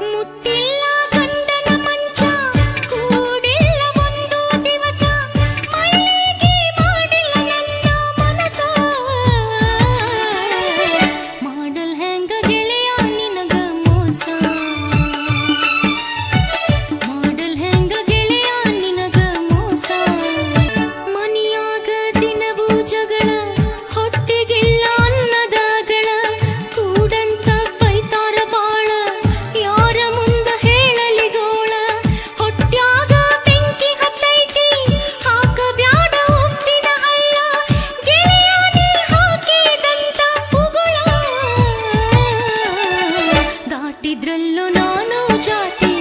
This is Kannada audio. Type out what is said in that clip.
ಮುಟ್ಟಿಲ್ಲ ಗಂಡನ ಮಂಚ ಕೂಡಿಲ್ಲ ಒಂದು ದಿವಸ ಮೈಲಿಗೆ ಮಾಡಿಲ್ಲ ನನ್ನ ಮನಸ ಮಾಡಲ್ ಹೆಂಗ ಗೆಳೆಯ ನಿನಗ ಮೋಸ ಮಾಡಲ್ ಹೆಂಗ ಗೆಳೆಯ ನಿನಗ ಮೋಸ ಮನಿಯಾಗ ದಿನವೂ ಜಗಳ ಹೊಟ್ಟಿಗಿಲ್ಲ ಅನ್ನದಾಗಳ ಕೂಡಂತ ಬೈತಾರ ಬಾಳ ಯಾರ ಮುಂದ ಹೇಳಲಿ ಗೋಳ ಹೊಟ್ಯಾಗ ಬೆಂಕಿ ಹತ್ತೈತಿ ಹಾಕಬ್ಯಾಡ ಉಪ್ಪಿನ ಹಳ್ಳ ಗೆಳೆಯ ನೀ ಹಾಕಿದಂತ ಉಗುಳ ದಾಟಿದ್ರಲ್ಲೋ ನಾನು ಜಾತಿ